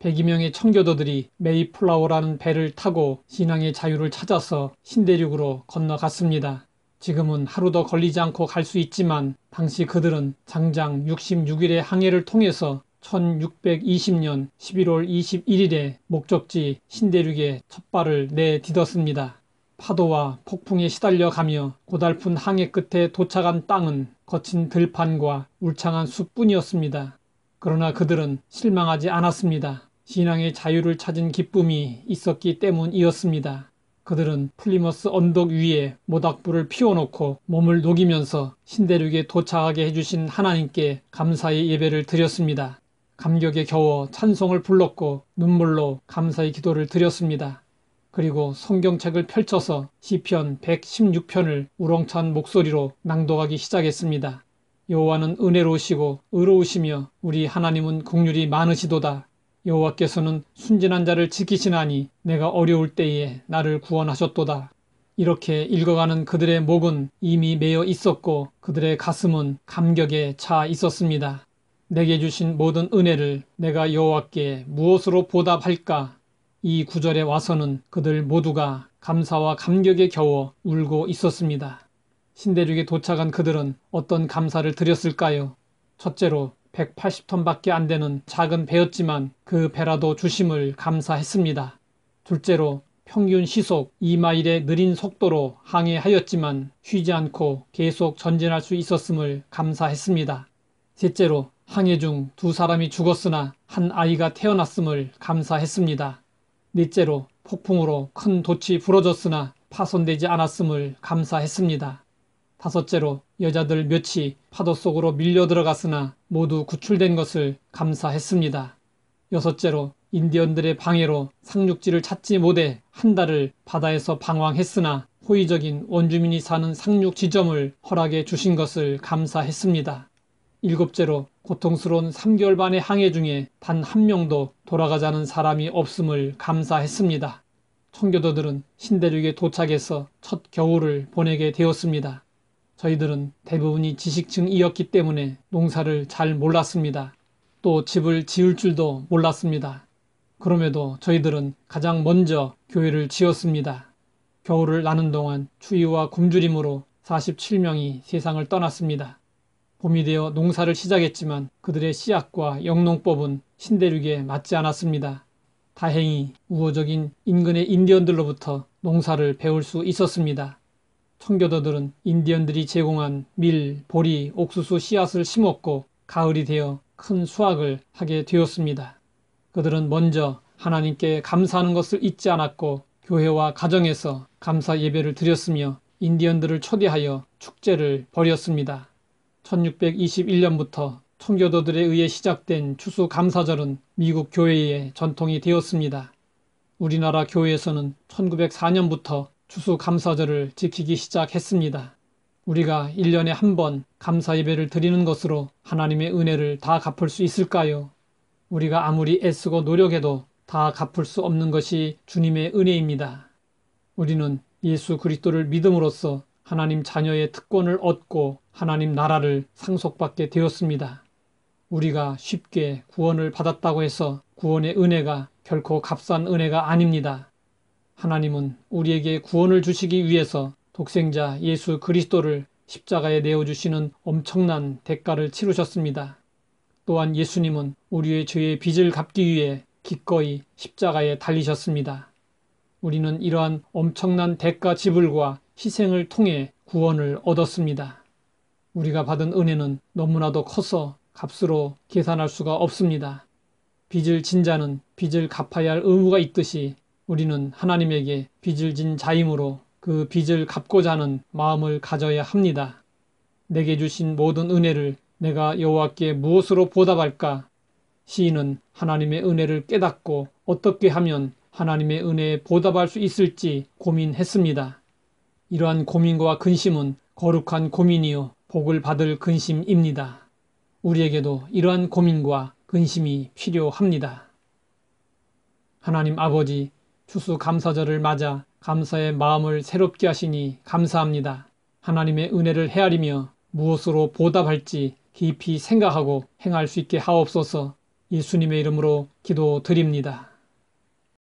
102명의 청교도들이 메이플라워라는 배를 타고 신앙의 자유를 찾아서 신대륙으로 건너갔습니다. 지금은 하루 더 걸리지 않고 갈 수 있지만 당시 그들은 장장 66일의 항해를 통해서 1620년 11월 21일에 목적지 신대륙에 첫 발을 내딛었습니다. 파도와 폭풍에 시달려 가며 고달픈 항해 끝에 도착한 땅은 거친 들판과 울창한 숲뿐이었습니다. 그러나 그들은 실망하지 않았습니다. 신앙의 자유를 찾은 기쁨이 있었기 때문이었습니다. 그들은 플리머스 언덕 위에 모닥불을 피워놓고 몸을 녹이면서 신대륙에 도착하게 해주신 하나님께 감사의 예배를 드렸습니다. 감격에 겨워 찬송을 불렀고 눈물로 감사의 기도를 드렸습니다. 그리고 성경책을 펼쳐서 시편 116편을 우렁찬 목소리로 낭독하기 시작했습니다. 여호와는 은혜로우시고 의로우시며 우리 하나님은 긍휼이 많으시도다. 여호와께서는 순진한 자를 지키시나니 내가 어려울 때에 나를 구원하셨도다. 이렇게 읽어가는 그들의 목은 이미 메어 있었고 그들의 가슴은 감격에 차 있었습니다. 내게 주신 모든 은혜를 내가 여호와께 무엇으로 보답할까? 이 구절에 와서는 그들 모두가 감사와 감격에 겨워 울고 있었습니다. 신대륙에 도착한 그들은 어떤 감사를 드렸을까요? 첫째로 180톤밖에 안 되는 작은 배였지만 그 배라도 주심을 감사했습니다. 둘째로 평균 시속 2마일의 느린 속도로 항해하였지만 쉬지 않고 계속 전진할 수 있었음을 감사했습니다. 셋째로 항해 중 두 사람이 죽었으나 한 아이가 태어났음을 감사했습니다. 넷째로 폭풍으로 큰 돛이 부러졌으나 파손되지 않았음을 감사했습니다. 다섯째로 여자들 몇이 파도 속으로 밀려 들어갔으나 모두 구출된 것을 감사했습니다. 여섯째로 인디언들의 방해로 상륙지를 찾지 못해 한 달을 바다에서 방황했으나 호의적인 원주민이 사는 상륙 지점을 허락해 주신 것을 감사했습니다. 일곱째로 고통스러운 3개월 반의 항해 중에 단 한 명도 돌아가자는 사람이 없음을 감사했습니다. 청교도들은 신대륙에 도착해서 첫 겨울을 보내게 되었습니다. 저희들은 대부분이 지식층이었기 때문에 농사를 잘 몰랐습니다. 또 집을 지을 줄도 몰랐습니다. 그럼에도 저희들은 가장 먼저 교회를 지었습니다. 겨울을 나는 동안 추위와 굶주림으로 47명이 세상을 떠났습니다. 봄이 되어 농사를 시작했지만 그들의 씨앗과 영농법은 신대륙에 맞지 않았습니다. 다행히 우호적인 인근의 인디언들로부터 농사를 배울 수 있었습니다. 청교도들은 인디언들이 제공한 밀, 보리, 옥수수 씨앗을 심었고 가을이 되어 큰 수확을 하게 되었습니다. 그들은 먼저 하나님께 감사하는 것을 잊지 않았고 교회와 가정에서 감사 예배를 드렸으며 인디언들을 초대하여 축제를 벌였습니다. 1621년부터 청교도들에 의해 시작된 추수감사절은 미국 교회의 전통이 되었습니다. 우리나라 교회에서는 1904년부터 추수감사절을 지키기 시작했습니다. 우리가 1년에 한 번 감사 예배를 드리는 것으로 하나님의 은혜를 다 갚을 수 있을까요? 우리가 아무리 애쓰고 노력해도 다 갚을 수 없는 것이 주님의 은혜입니다. 우리는 예수 그리스도를 믿음으로써 하나님 자녀의 특권을 얻고 하나님 나라를 상속받게 되었습니다. 우리가 쉽게 구원을 받았다고 해서 구원의 은혜가 결코 값싼 은혜가 아닙니다. 하나님은 우리에게 구원을 주시기 위해서 독생자 예수 그리스도를 십자가에 내어주시는 엄청난 대가를 치르셨습니다. 또한 예수님은 우리의 죄의 빚을 갚기 위해 기꺼이 십자가에 달리셨습니다. 우리는 이러한 엄청난 대가 지불과 희생을 통해 구원을 얻었습니다. 우리가 받은 은혜는 너무나도 커서 값으로 계산할 수가 없습니다. 빚을 진 자는 빚을 갚아야 할 의무가 있듯이 우리는 하나님에게 빚을 진 자이므로 그 빚을 갚고자 하는 마음을 가져야 합니다. 내게 주신 모든 은혜를 내가 여호와께 무엇으로 보답할까? 시인은 하나님의 은혜를 깨닫고 어떻게 하면 하나님의 은혜에 보답할 수 있을지 고민했습니다. 이러한 고민과 근심은 거룩한 고민이요 복을 받을 근심입니다. 우리에게도 이러한 고민과 근심이 필요합니다. 하나님 아버지, 추수감사절을 맞아 감사의 마음을 새롭게 하시니 감사합니다. 하나님의 은혜를 헤아리며 무엇으로 보답할지 깊이 생각하고 행할 수 있게 하옵소서. 예수님의 이름으로 기도드립니다.